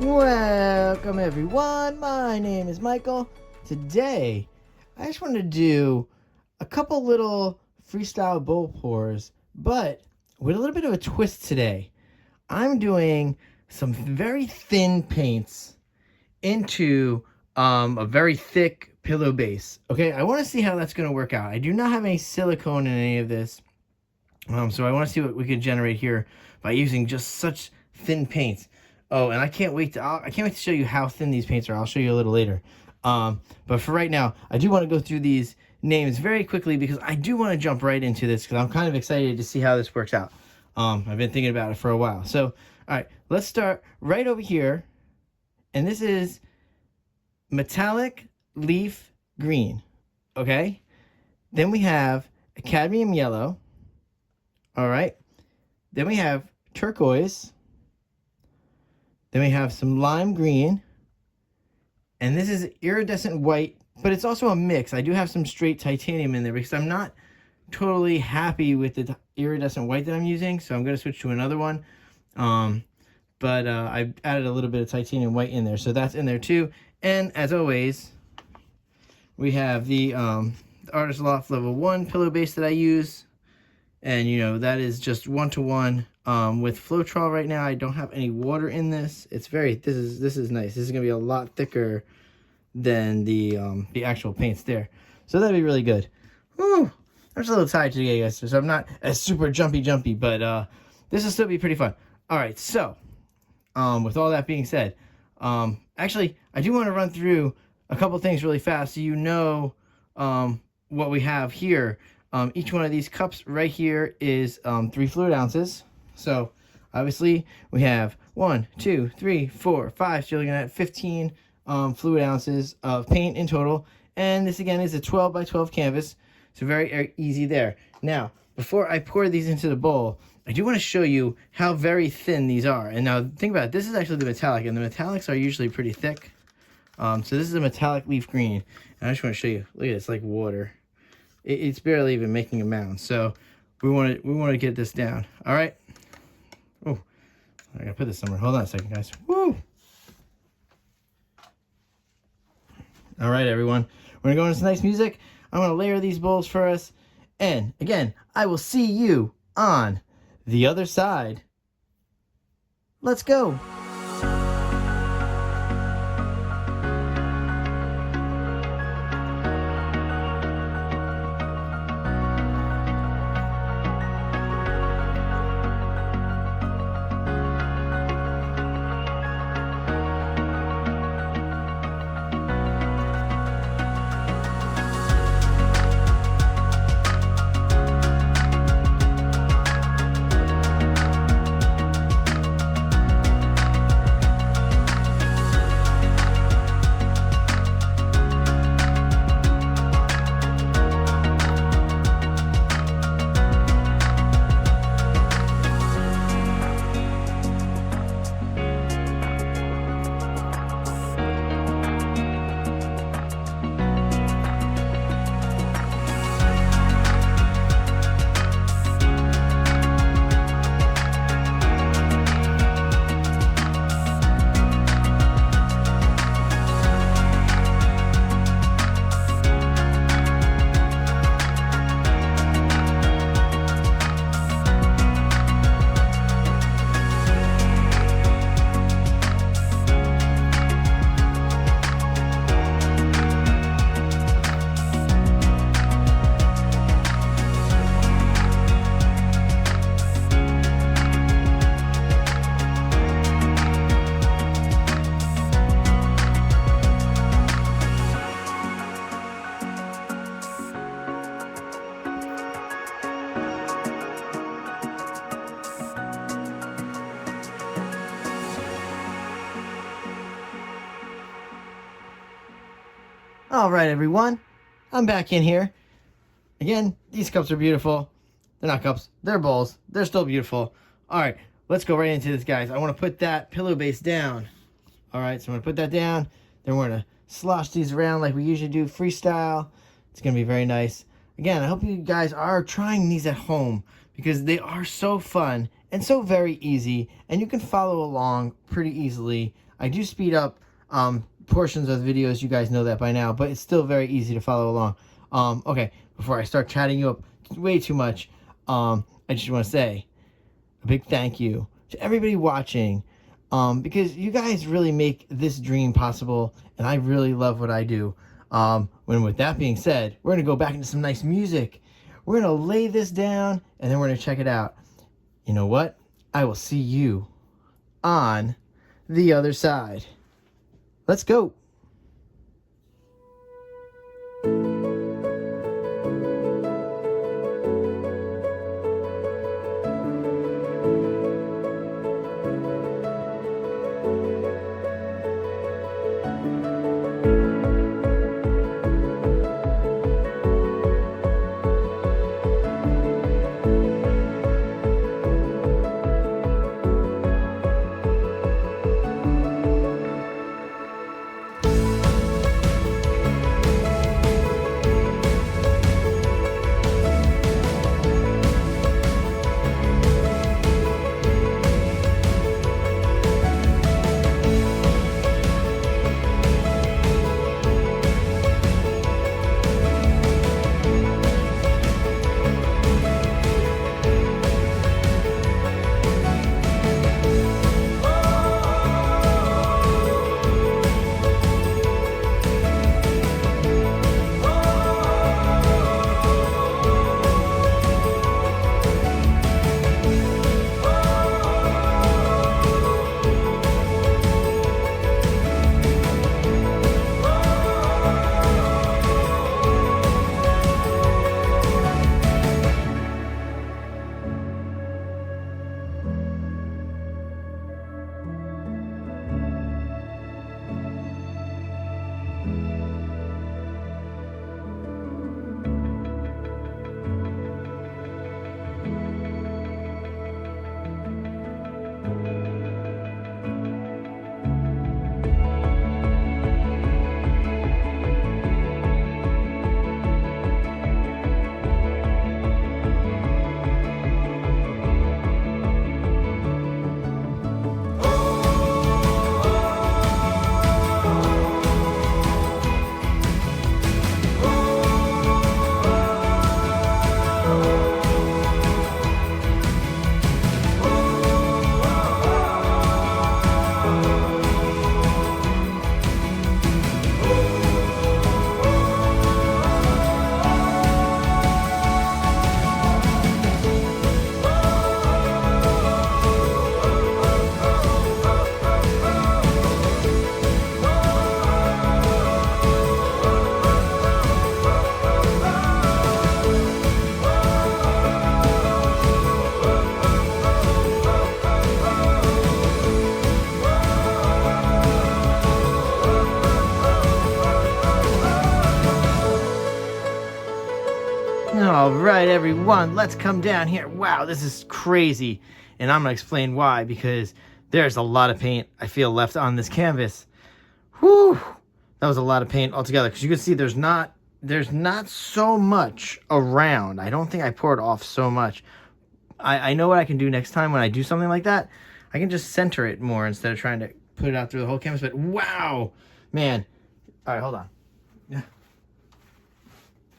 Welcome everyone, my name is Michael. Today, I just wanted to do a couple little freestyle bowl pours, but with a little bit of a twist today. I'm doing some very thin paints into a very thick pillow base. Okay, I want to see how that's going to work out. I do not have any silicone in any of this, so I want to see what we can generate here by using just such thin paints. Oh, and I can't wait to show you how thin these paints are. I'll show you a little later. But for right now, I do want to go through these names very quickly because I do want to jump right into this because I'm kind of excited to see how this works out. I've been thinking about it for a while. So, all right, let's start right over here. And this is metallic leaf green, okay? Then we have a cadmium yellow, all right? Then we have turquoise. Then we have some lime green, and this is iridescent white, but it's also a mix. I do have some straight titanium in there because I'm not totally happy with the iridescent white that I'm using, so I'm going to switch to another one. But I added a little bit of titanium white in there, so that's in there too. And as always, we have the Artist Loft Level 1 pillow base that I use, and you know that is just 1-to-1. With Floetrol right now, I don't have any water in this. It's this is nice. This is gonna be a lot thicker than the actual paints there, so that'd be really good. Whew. I'm just a little tired today, guys, so I'm not as super jumpy, but this will still be pretty fun. All right, so with all that being said, actually, I do want to run through a couple things really fast so you know what we have here. Each one of these cups right here is 3 fluid ounces. So obviously we have 1, 2, 3, 4, 5. So you're looking at 15 fluid ounces of paint in total. And this again is a 12 by 12 canvas. So very easy there. Now, before I pour these into the bowl, I do want to show you how very thin these are. And now think about it. This is actually the metallic, and the metallics are usually pretty thick. So this is a metallic leaf green. And I just want to show you. Look at it. It's like water. It's barely even making a mound. So we want to get this down. All right. Oh, I gotta put this somewhere. Hold on a second, guys. Woo! All right, everyone. We're gonna go into some nice music. I'm gonna layer these bowls for us, and again, I will see you on the other side. Let's go. All right, everyone. I'm back in here. Again, these cups are beautiful. They're not cups. They're bowls. They're still beautiful. All right, let's go right into this, guys. I want to put that pillow base down. All right, so I'm going to put that down. Then we're going to slosh these around like we usually do, freestyle. It's going to be very nice. Again, I hope you guys are trying these at home because they are so fun and so very easy, and you can follow along pretty easily I do speed up portions of the videos. You guys know that by now, but it's still very easy to follow along. Okay, before I start chatting you up way too much, I just want to say a big thank you to everybody watching, because you guys really make this dream possible, and I really love what I do. With that being said, we're going to go back into some nice music. We're going to lay this down, and then we're going to check it out. You know what? I will see you on the other side. Let's go. All right, everyone, let's come down here. Wow, this is crazy. And I'm going to explain why, because there's a lot of paint I feel left on this canvas. Whew, that was a lot of paint altogether, because you can see there's not so much around. I don't think I poured off so much. I know what I can do next time when I do something like that. I can just center it more instead of trying to put it out through the whole canvas. But wow, man. All right, hold on. Yeah.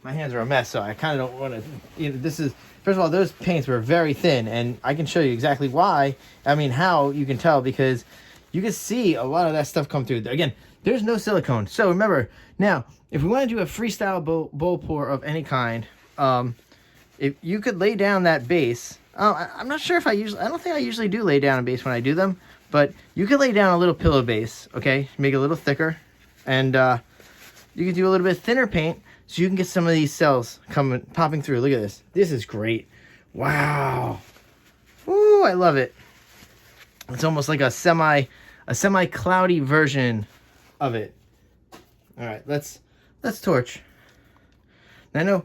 My hands are a mess, so I kind of don't want to, this is, first of all, those paints were very thin, and I can show you exactly why. I mean, how you can tell, because you can see a lot of that stuff come through. Again, there's no silicone. So remember, now, if we want to do a freestyle bowl pour of any kind, if you could lay down that base. I'm not sure if I don't think I usually do lay down a base when I do them, but you could lay down a little pillow base, okay? Make it a little thicker, and you can do a little bit thinner paint, so you can get some of these cells popping through. Look at this. This is great. Wow. Ooh, I love it. It's almost like a semi-cloudy version of it. All right, let's torch. Now,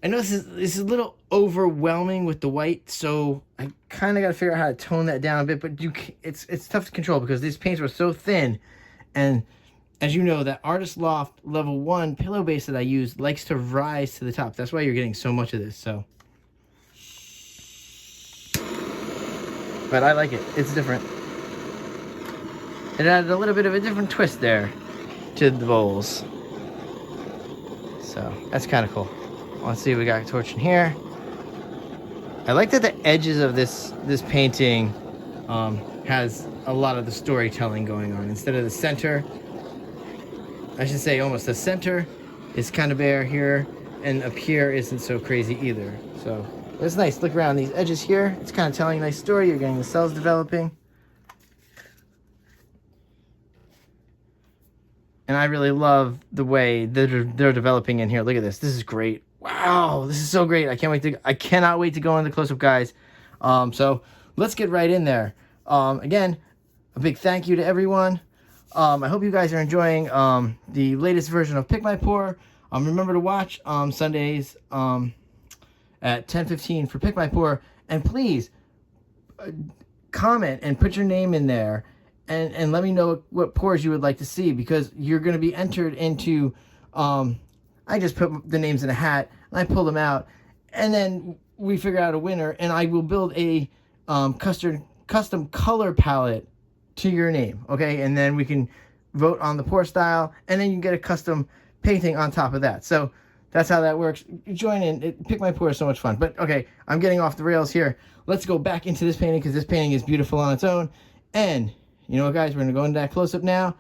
I know this is a little overwhelming with the white, so I kind of got to figure out how to tone that down a bit, but it's tough to control because these paints were so thin. And as you know, that Artist Loft level 1 pillow base that I use likes to rise to the top. That's why you're getting so much of this. So, but I like it. It's different. It added a little bit of a different twist there to the bowls. So that's kind of cool. Let's see, we got a torch in here. I like that the edges of this painting has a lot of the storytelling going on. Instead of the center, I should say almost the center is kind of bare here, and up here isn't so crazy either. So it's nice. Look around these edges here. It's kind of telling a nice story. You're getting the cells developing. And I really love the way they're developing in here. Look at this. This is great. Wow, this is so great. I cannot wait to go into close-up, guys. So let's get right in there. Again, a big thank you to everyone. I hope you guys are enjoying the latest version of Pick My Pour. Remember to watch Sundays at 10:15 for Pick My Pour. And please comment and put your name in there. And let me know what pours you would like to see, because you're going to be entered into, I just put the names in a hat, and I pull them out, and then we figure out a winner, and I will build a custom color palette to your name, okay? And then we can vote on the pour style, and then you get a custom painting on top of that. So that's how that works. Join in. Pick My Pour is so much fun. But, okay, I'm getting off the rails here. Let's go back into this painting, because this painting is beautiful on its own. And you know what, guys? We're going to go into that close-up now,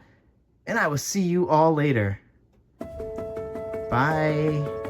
and I will see you all later. Bye.